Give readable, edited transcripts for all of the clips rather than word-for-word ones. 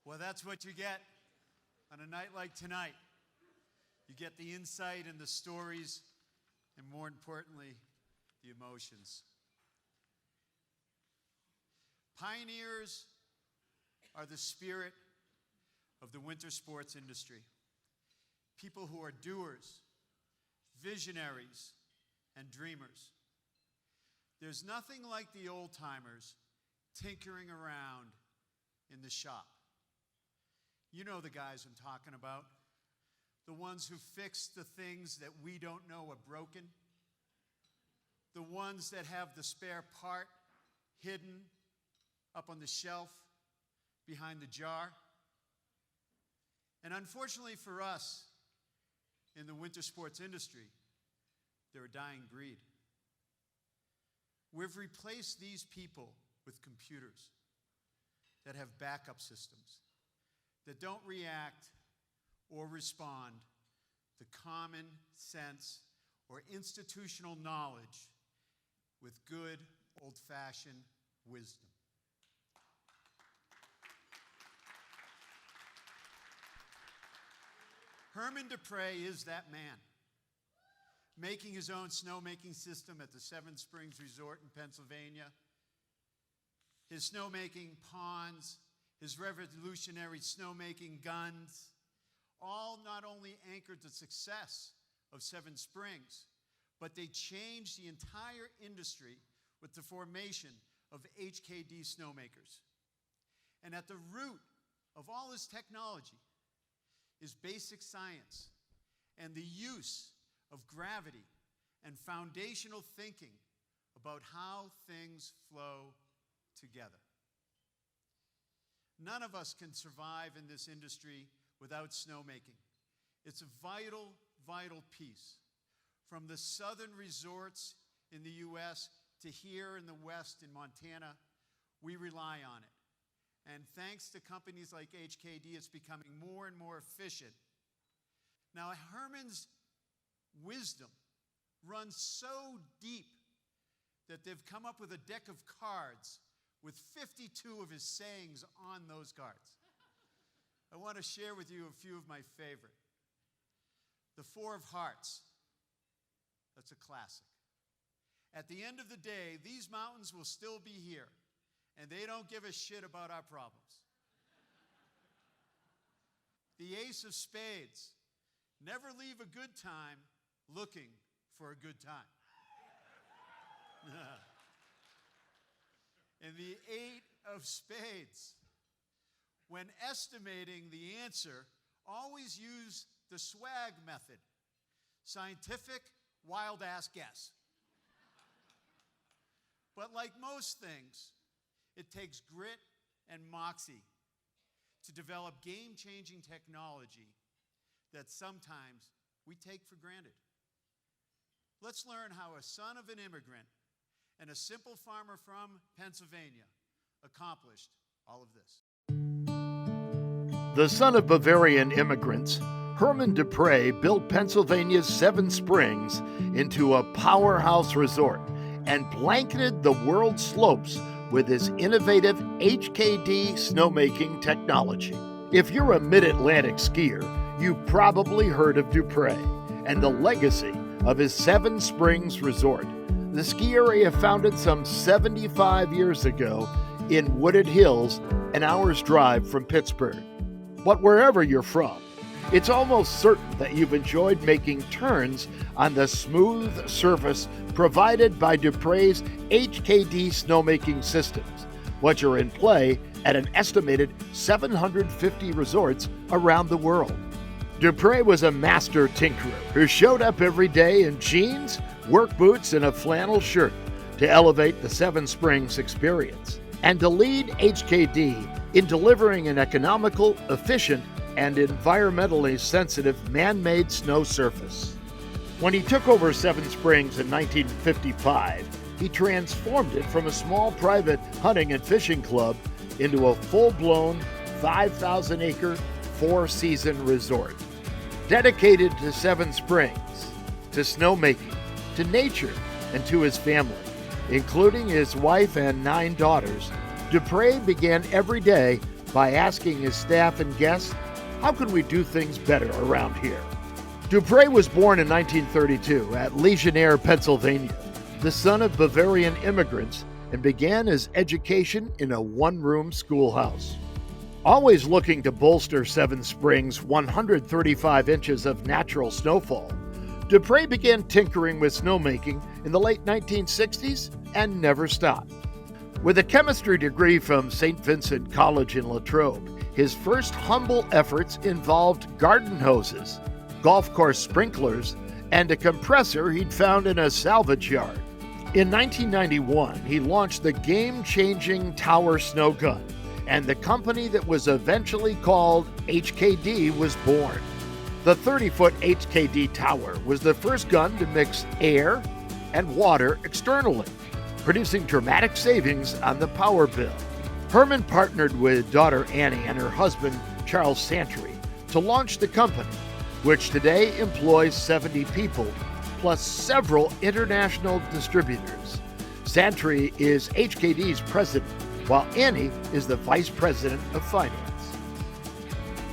Well, that's what you get on a night like tonight. You get the insight and the stories, and more importantly, the emotions. Pioneers are the spirit of the winter sports industry. People who are doers, visionaries, and dreamers. There's nothing like the old-timers tinkering around in the shop. You know the guys I'm talking about. The ones who fix the things that we don't know are broken. The ones that have the spare part hidden up on the shelf behind the jar. And unfortunately for us, in the winter sports industry, they're a dying breed. We've replaced these people with computers that have backup systems, that don't react or respond to common sense or institutional knowledge with good old-fashioned wisdom. Herman Dupre is that man, making his own snowmaking system at the Seven Springs Resort in Pennsylvania, his snowmaking ponds, his revolutionary snowmaking guns, all not only anchored the success of Seven Springs, but they changed the entire industry with the formation of HKD snowmakers. And at the root of all his technology is basic science and the use of gravity and foundational thinking about how things flow together. None of us can survive in this industry without snowmaking. It's a vital, vital piece. From the southern resorts in the U.S. to here in the West in Montana, we rely on it. And thanks to companies like HKD, it's becoming more and more efficient. Now, Herman's wisdom runs so deep that they've come up with a deck of cards with 52 of his sayings on those cards. I want to share with you a few of my favorite. The Four of Hearts. That's a classic. At the end of the day, these mountains will still be here, and they don't give a shit about our problems. The Ace of Spades. Never leave a good time looking for a good time. And the Eight of Spades. When estimating the answer, always use the swag method. Scientific, wild-ass guess. But like most things, it takes grit and moxie to develop game-changing technology that sometimes we take for granted. Let's learn how a son of an immigrant and a simple farmer from Pennsylvania accomplished all of this. The son of Bavarian immigrants, Herman Dupre built Pennsylvania's Seven Springs into a powerhouse resort and blanketed the world's slopes with his innovative HKD snowmaking technology. If you're a mid-Atlantic skier, you've probably heard of Dupre and the legacy of his Seven Springs resort, the ski area founded some 75 years ago in Wooded Hills, an hour's drive from Pittsburgh. But wherever you're from, it's almost certain that you've enjoyed making turns on the smooth surface provided by Dupre's HKD snowmaking systems, which are in play at an estimated 750 resorts around the world. Dupre was a master tinkerer who showed up every day in jeans, work boots, and a flannel shirt to elevate the Seven Springs experience and to lead HKD in delivering an economical, efficient, and environmentally sensitive man-made snow surface. When he took over Seven Springs in 1955, he transformed it from a small private hunting and fishing club into a full-blown 5,000-acre, four-season resort. Dedicated to Seven Springs, to snowmaking, to nature, and to his family, including his wife and 9 daughters, Dupre began every day by asking his staff and guests, how can we do things better around here? Dupre was born in 1932 at Legionnaire, Pennsylvania, the son of Bavarian immigrants, and began his education in a one-room schoolhouse. Always looking to bolster Seven Springs' 135 inches of natural snowfall, Dupre began tinkering with snowmaking in the late 1960s and never stopped. With a chemistry degree from St. Vincent College in Latrobe, his first humble efforts involved garden hoses, golf course sprinklers, and a compressor he'd found in a salvage yard. In 1991, he launched the game-changing Tower Snow Gun, and the company that was eventually called HKD was born. The 30-foot HKD Tower was the first gun to mix air and water externally, producing dramatic savings on the power bill. Herman partnered with daughter Annie and her husband Charles Santry to launch the company, which today employs 70 people, plus several international distributors. Santry is HKD's president, while Annie is the vice president of finance.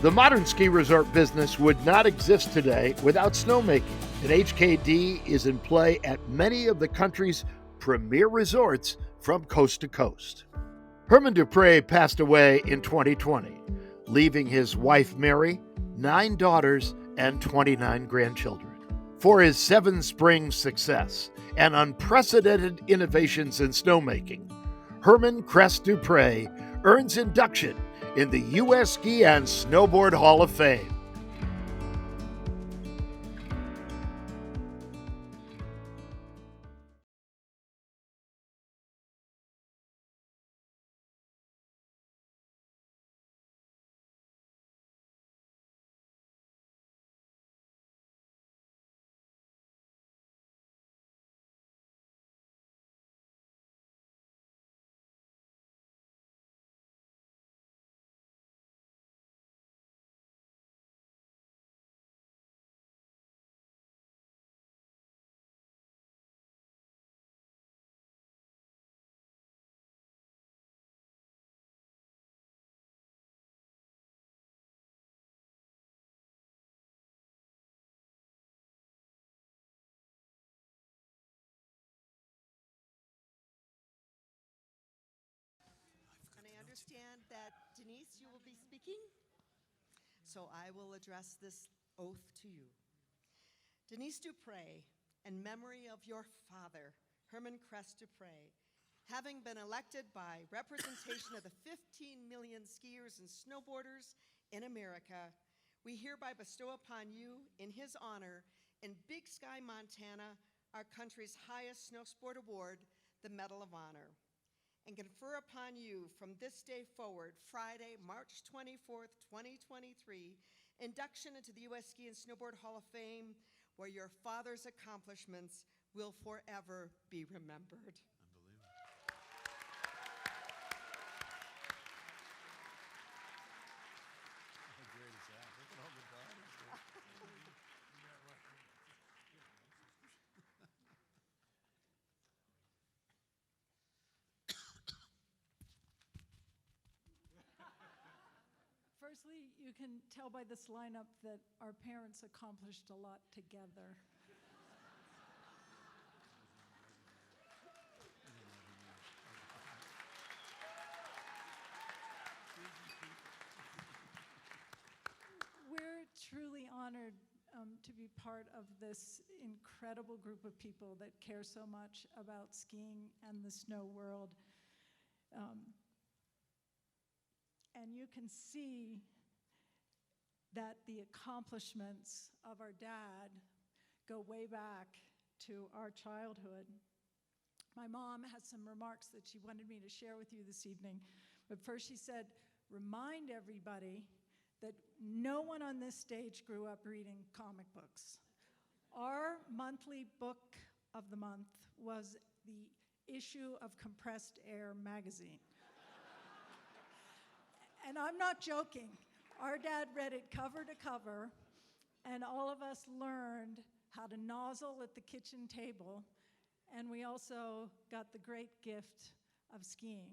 The modern ski resort business would not exist today without snowmaking, and HKD is in play at many of the country's premier resorts from coast to coast. Herman Dupre passed away in 2020, leaving his wife Mary, 9 daughters, and 29 grandchildren. For his Seven Springs success and unprecedented innovations in snowmaking, Herman Kress Dupre earns induction in the U.S. Ski and Snowboard Hall of Fame. And I understand that, Denise, you will be speaking, so I will address this oath to you. Denise Dupre, in memory of your father, Herman Kress Dupre, having been elected by representation of the 15 million skiers and snowboarders in America, we hereby bestow upon you, in his honor, in Big Sky, Montana, our country's highest snow sport award, the Medal of Honor, and confer upon you from this day forward, Friday, March 24th, 2023, induction into the U.S. Ski and Snowboard Hall of Fame, where your father's accomplishments will forever be remembered. Firstly, you can tell by this lineup that our parents accomplished a lot together. We're truly honored to be part of this incredible group of people that care so much about skiing and the snow world. And you can see that the accomplishments of our dad go way back to our childhood. My mom has some remarks that she wanted me to share with you this evening. But first she said, remind everybody that no one on this stage grew up reading comic books. Our monthly book of the month was the issue of Compressed Air magazine. And I'm not joking. Our dad read it cover to cover, and all of us learned how to nozzle at the kitchen table, and we also got the great gift of skiing.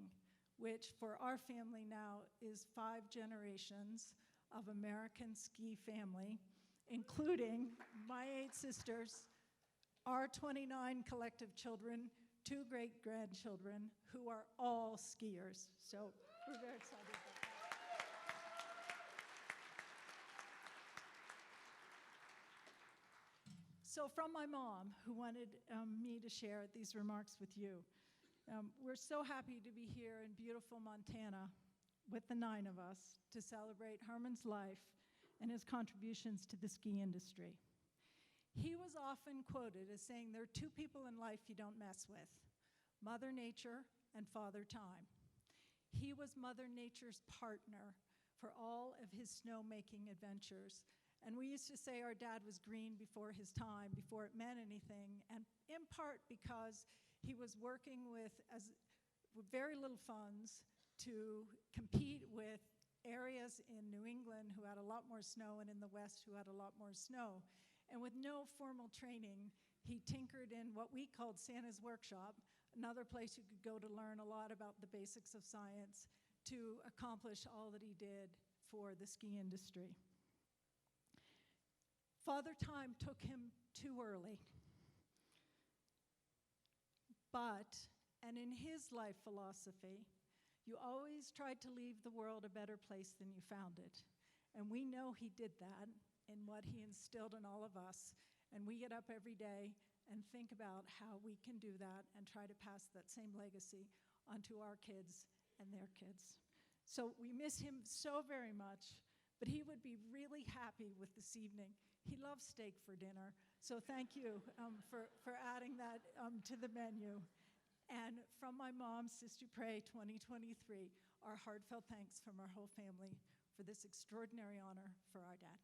which for our family now is 5 generations of American ski family, including my 8 sisters, our 29 collective children, 2 great-grandchildren, who are all skiers. So we're very excited about that. So from my mom, who wanted me to share these remarks with you, we're so happy to be here in beautiful Montana with the 9 of us to celebrate Herman's life and his contributions to the ski industry. He was often quoted as saying, there are 2 people in life you don't mess with, Mother Nature and Father Time. He was Mother Nature's partner for all of his snowmaking adventures. And we used to say our dad was green before his time, before it meant anything, and in part because he was working with very little funds to compete with areas in New England who had a lot more snow and in the West who had a lot more snow. And with no formal training, he tinkered in what we called Santa's Workshop, another place you could go to learn a lot about the basics of science to accomplish all that he did for the ski industry. Father Time took him too early. But, and in his life philosophy, you always tried to leave the world a better place than you found it. And we know he did that in what he instilled in all of us. And we get up every day and think about how we can do that and try to pass that same legacy onto our kids and their kids. So we miss him so very much, but he would be really happy with this evening. He loves steak for dinner, so thank you for adding that to the menu. And from my mom, Sister Dupre 2023, our heartfelt thanks from our whole family for this extraordinary honor for our dad.